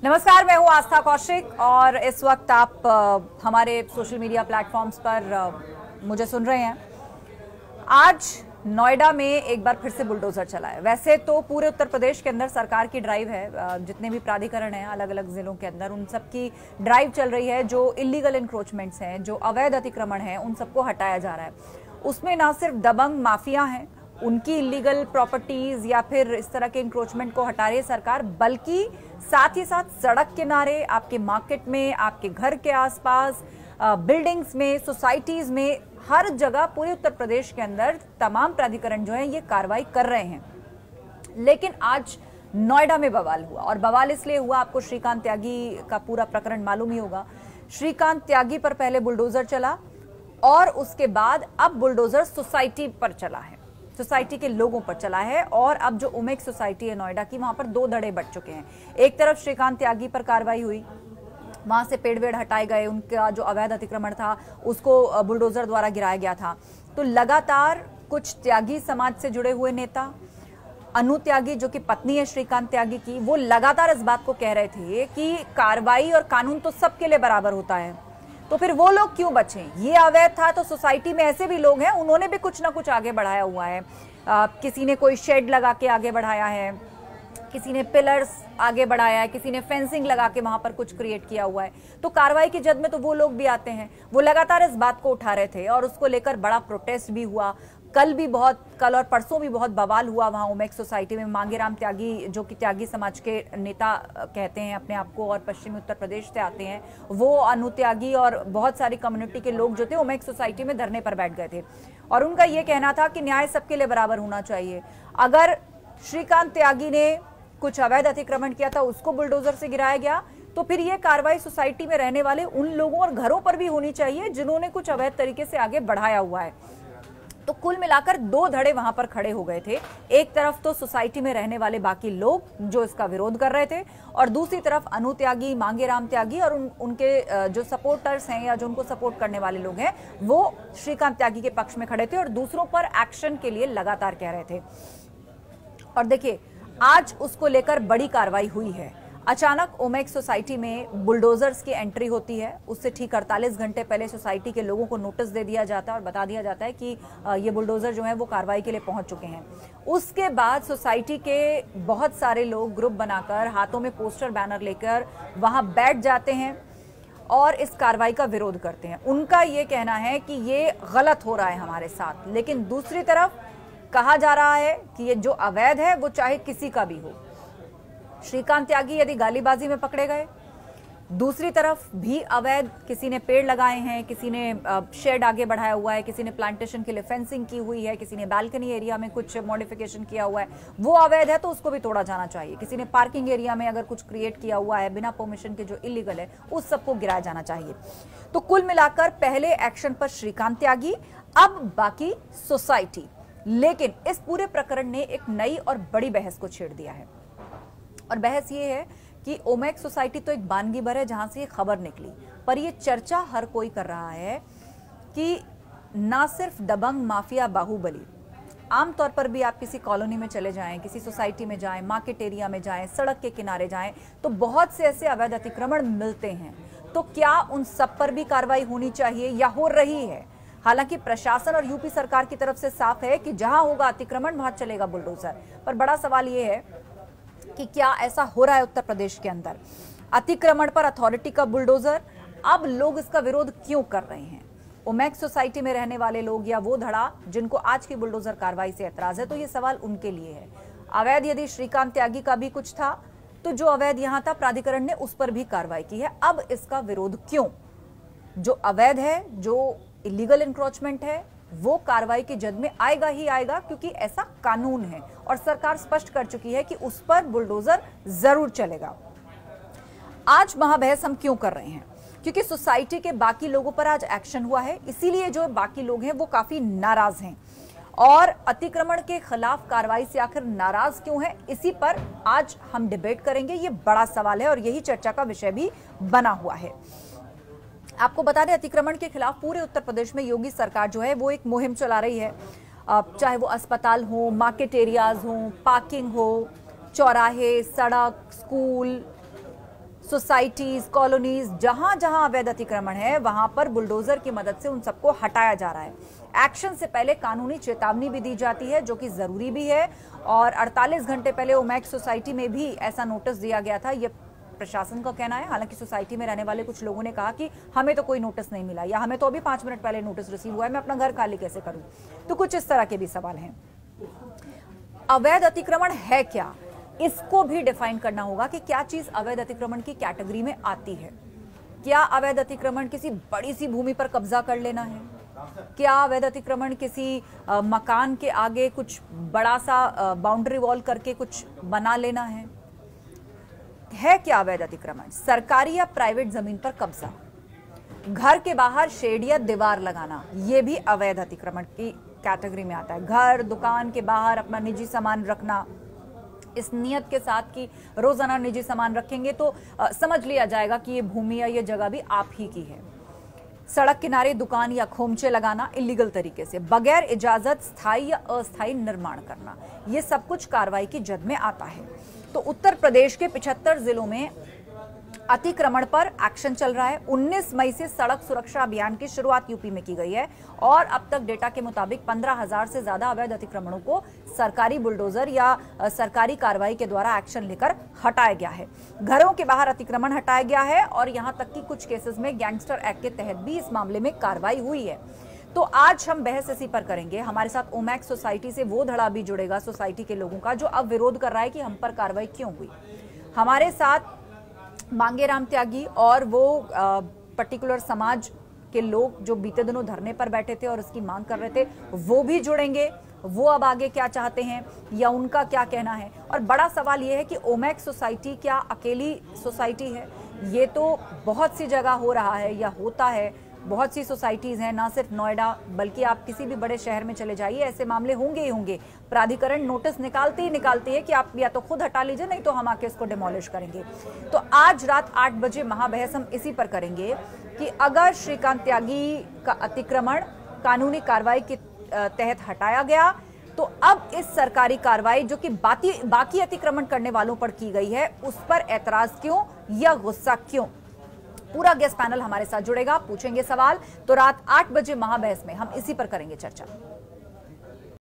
नमस्कार, मैं हूं आस्था कौशिक और इस वक्त आप हमारे सोशल मीडिया प्लेटफॉर्म्स पर मुझे सुन रहे हैं। आज नोएडा में एक बार फिर से बुलडोजर चला है। वैसे तो पूरे उत्तर प्रदेश के अंदर सरकार की ड्राइव है, जितने भी प्राधिकरण हैं अलग अलग जिलों के अंदर उन सब की ड्राइव चल रही है। जो इलीगल इंक्रोचमेंट्स हैं, जो अवैध अतिक्रमण हैं, उन सबको हटाया जा रहा है। उसमें ना सिर्फ दबंग माफिया हैं, उनकी इलीगल प्रॉपर्टीज या फिर इस तरह के इंक्रोचमेंट को हटा रही है सरकार, बल्कि साथ ही साथ सड़क किनारे, आपके मार्केट में, आपके घर के आसपास, बिल्डिंग्स में, सोसाइटीज में, हर जगह पूरे उत्तर प्रदेश के अंदर तमाम प्राधिकरण जो है ये कार्रवाई कर रहे हैं। लेकिन आज नोएडा में बवाल हुआ, और बवाल इसलिए हुआ, आपको श्रीकांत त्यागी का पूरा प्रकरण मालूम ही होगा। श्रीकांत त्यागी पर पहले बुलडोजर चला और उसके बाद अब बुलडोजर सोसाइटी पर चला है, सोसाइटी के लोगों पर चला है। और अब जो उमेक सोसाइटी है नोएडा की, वहां पर दो धड़े बढ़ चुके हैं। एक तरफ श्रीकांत त्यागी पर कार्रवाई हुई, वहां से पेड़ वेड़ हटाए गए, उनका जो अवैध अतिक्रमण था उसको बुलडोजर द्वारा गिराया गया था। तो लगातार कुछ त्यागी समाज से जुड़े हुए नेता, अनु त्यागी जो कि पत्नी है श्रीकांत त्यागी की, वो लगातार इस बात को कह रहे थे कि कार्रवाई और कानून तो सबके लिए बराबर होता है, तो फिर वो लोग क्यों बचे? ये अवैध था तो सोसाइटी में ऐसे भी लोग हैं, उन्होंने भी कुछ ना कुछ आगे बढ़ाया हुआ है। किसी ने कोई शेड लगा के आगे बढ़ाया है, किसी ने पिलर्स आगे बढ़ाया है, किसी ने फेंसिंग लगा के वहां पर कुछ क्रिएट किया हुआ है। तो कार्रवाई की जद में तो वो लोग भी आते हैं। वो लगातार इस बात को उठा रहे थे और उसको लेकर बड़ा प्रोटेस्ट भी हुआ। कल और परसों भी बहुत बवाल हुआ वहां उमेक सोसाइटी में। मांगेराम त्यागी जो कि त्यागी समाज के नेता कहते हैं अपने आप को और पश्चिमी उत्तर प्रदेश से आते हैं, वो अनु त्यागी और बहुत सारी कम्युनिटी के लोग जो थे उमेक सोसाइटी में धरने पर बैठ गए थे। और उनका ये कहना था कि न्याय सबके लिए बराबर होना चाहिए। अगर श्रीकांत त्यागी ने कुछ अवैध अतिक्रमण किया था, उसको बुलडोजर से गिराया गया, तो फिर ये कार्रवाई सोसाइटी में रहने वाले उन लोगों और घरों पर भी होनी चाहिए जिन्होंने कुछ अवैध तरीके से आगे बढ़ाया हुआ है। तो कुल मिलाकर दो धड़े वहां पर खड़े हो गए थे। एक तरफ तो सोसाइटी में रहने वाले बाकी लोग जो इसका विरोध कर रहे थे, और दूसरी तरफ अनु त्यागी, मांगेराम त्यागी और उनके जो सपोर्टर्स हैं या जो उनको सपोर्ट करने वाले लोग हैं, वो श्रीकांत त्यागी के पक्ष में खड़े थे और दूसरों पर एक्शन के लिए लगातार कह रहे थे। और देखिए, आज उसको लेकर बड़ी कार्रवाई हुई है। अचानक ओमेक सोसाइटी में बुलडोजर्स की एंट्री होती है। उससे ठीक 48 घंटे पहले सोसाइटी के लोगों को नोटिस दे दिया जाता है और बता दिया जाता है कि ये बुलडोजर जो है वो कार्रवाई के लिए पहुंच चुके हैं। उसके बाद सोसाइटी के बहुत सारे लोग ग्रुप बनाकर, हाथों में पोस्टर बैनर लेकर वहां बैठ जाते हैं और इस कार्रवाई का विरोध करते हैं। उनका ये कहना है कि ये गलत हो रहा है हमारे साथ। लेकिन दूसरी तरफ कहा जा रहा है कि ये जो अवैध है वो चाहे किसी का भी हो। श्रीकांत त्यागी यदि गालीबाजी में पकड़े गए, दूसरी तरफ भी अवैध, किसी ने पेड़ लगाए हैं, किसी ने शेड आगे बढ़ाया हुआ है, किसी ने प्लांटेशन के लिए फेंसिंग की हुई है, किसी ने बालकनी एरिया में कुछ मॉडिफिकेशन किया हुआ है, वो अवैध है तो उसको भी तोड़ा जाना चाहिए। किसी ने पार्किंग एरिया में अगर कुछ क्रिएट किया हुआ है बिना परमिशन के जो इलीगल है, उस सबको गिराया जाना चाहिए। तो कुल मिलाकर पहले एक्शन पर श्रीकांत त्यागी, अब बाकी सोसाइटी। लेकिन इस पूरे प्रकरण ने एक नई और बड़ी बहस को छेड़ दिया है, और बहस ये है कि ओमेक सोसाइटी तो एक बानगी भर है जहां से ये खबर निकली, पर ये चर्चा हर कोई कर रहा है कि ना सिर्फ दबंग माफिया बाहुबली, आमतौर पर भी आप किसी कॉलोनी में चले जाएं, किसी सोसाइटी में जाएं, मार्केट एरिया में जाएं, सड़क के किनारे जाएं, तो बहुत से ऐसे अवैध अतिक्रमण मिलते हैं। तो क्या उन सब पर भी कार्रवाई होनी चाहिए या हो रही है? हालांकि प्रशासन और यूपी सरकार की तरफ से साफ है कि जहां होगा अतिक्रमण वहां चलेगा बुलडोजर। पर बड़ा सवाल यह है कि क्या ऐसा हो रहा है उत्तर प्रदेश के अंदर? अतिक्रमण पर अथॉरिटी का बुलडोजर, अब लोग इसका विरोध क्यों कर रहे हैं? ओमेक सोसाइटी में रहने वाले लोग या वो धड़ा जिनको आज की बुलडोजर कार्रवाई से एतराज है, तो ये सवाल उनके लिए है। अवैध यदि श्रीकांत त्यागी का भी कुछ था, तो जो अवैध यहां था प्राधिकरण ने उस पर भी कार्रवाई की है। अब इसका विरोध क्यों? जो अवैध है, जो इलीगल इंक्रोचमेंट है, वो कार्रवाई की जद में आएगा ही आएगा, क्योंकि ऐसा कानून है और सरकार स्पष्ट कर चुकी है कि उस पर बुलडोजर जरूर चलेगा। आज महाबहस हम क्यों कर रहे हैं? क्योंकि सोसाइटी के बाकी लोगों पर आज एक्शन हुआ है, इसीलिए जो बाकी लोग हैं वो काफी नाराज हैं। और अतिक्रमण के खिलाफ कार्रवाई से आखिर नाराज क्यों है, इसी पर आज हम डिबेट करेंगे। ये बड़ा सवाल है और यही चर्चा का विषय भी बना हुआ है। आपको बता दें, अतिक्रमण के खिलाफ पूरे उत्तर प्रदेश में योगी सरकार जो है वो एक मुहिम चला रही है। चाहे वो अस्पताल हो, मार्केट एरियाज हो, पार्किंग हो, चौराहे, सड़क, स्कूल, सोसाइटीज, कॉलोनीज, जहां जहां अवैध अतिक्रमण है वहां पर बुलडोजर की मदद से उन सबको हटाया जा रहा है। एक्शन से पहले कानूनी चेतावनी भी दी जाती है, जो कि जरूरी भी है। और 48 घंटे पहले ओमैक्स सोसाइटी में भी ऐसा नोटिस दिया गया था, ये प्रशासन का कहना है। हालांकि सोसाइटी में रहने वाले कुछ लोगों ने कहा कि हमें तो कोई नोटिस नहीं मिला, या हमें तो अभी 5 मिनट पहले नोटिस रिसीव हुआ है, मैं अपना घर खाली कैसे करूं। तो कुछ इस तरह के भी सवाल हैं। अवैध अतिक्रमण है क्या, इसको भी डिफाइन करना होगा कि क्या चीज अवैध अतिक्रमण की कैटेगरी में आती है। क्या अवैध अतिक्रमण किसी बड़ी सी भूमि पर कब्जा कर लेना है? क्या अवैध अतिक्रमण किसी मकान के आगे कुछ बड़ा सा बाउंड्री वॉल करके कुछ बना लेना है क्या अवैध अतिक्रमण? सरकारी या प्राइवेट जमीन पर कब्जा, घर के बाहर शेड या दीवार लगाना, यह भी अवैध अतिक्रमण की कैटेगरी में आता है। घर, दुकान के बाहर अपना निजी सामान रखना, इस नियत के साथ कि रोजाना निजी सामान रखेंगे तो समझ लिया जाएगा कि ये भूमि या ये जगह भी आप ही की है। सड़क किनारे दुकान या खोमचे लगाना इलीगल तरीके से, बगैर इजाजत स्थायी या अस्थायी निर्माण करना, ये सब कुछ कार्रवाई की जद में आता है। तो उत्तर प्रदेश के 75 जिलों में अतिक्रमण पर एक्शन चल रहा है। 19 मई से सड़क सुरक्षा अभियान की शुरुआत यूपी में की गई है और अब तक डेटा के मुताबिक 15,000 से ज्यादा अवैध अतिक्रमणों को सरकारी बुलडोजर या सरकारी कार्रवाई के द्वारा एक्शन लेकर हटाया गया है। घरों के बाहर अतिक्रमण हटाया गया है और यहां तक कि कुछ केसेस में गैंगस्टर एक्ट के तहत भी इस मामले में कार्रवाई हुई है। तो आज हम बहस इसी पर करेंगे। हमारे साथ ओमैक्स सोसाइटी से वो धड़ा भी जुड़ेगा सोसाइटी के लोगों का जो अब विरोध कर रहा है कि हम पर कार्रवाई क्यों हुई। हमारे साथ मांगेराम त्यागी और वो पर्टिकुलर समाज के लोग जो बीते दिनों धरने पर बैठे थे और उसकी मांग कर रहे थे, वो भी जुड़ेंगे। वो अब आगे क्या चाहते हैं या उनका क्या कहना है। और बड़ा सवाल ये है कि ओमैक्स सोसाइटी क्या अकेली सोसाइटी है? ये तो बहुत सी जगह हो रहा है या होता है, बहुत सी सोसाइटीज हैं, ना सिर्फ नोएडा बल्कि आप किसी भी बड़े शहर में चले जाइए, ऐसे मामले होंगे ही होंगे। प्राधिकरण नोटिस निकालते है कि आप या तो खुद हटा लीजिए, नहीं तो हम आके इसको डिमोलिश करेंगे। तो आज रात 8 बजे महाबहस हम इसी पर करेंगे कि अगर श्रीकांत त्यागी का अतिक्रमण कानूनी कार्रवाई के तहत हटाया गया तो अब इस सरकारी कार्रवाई जो कि बाकी अतिक्रमण करने वालों पर की गई है, उस पर ऐतराज क्यों या गुस्सा क्यों? पूरा गेस्ट पैनल हमारे साथ जुड़ेगा, पूछेंगे सवाल। तो रात 8 बजे महाबहस में हम इसी पर करेंगे चर्चा।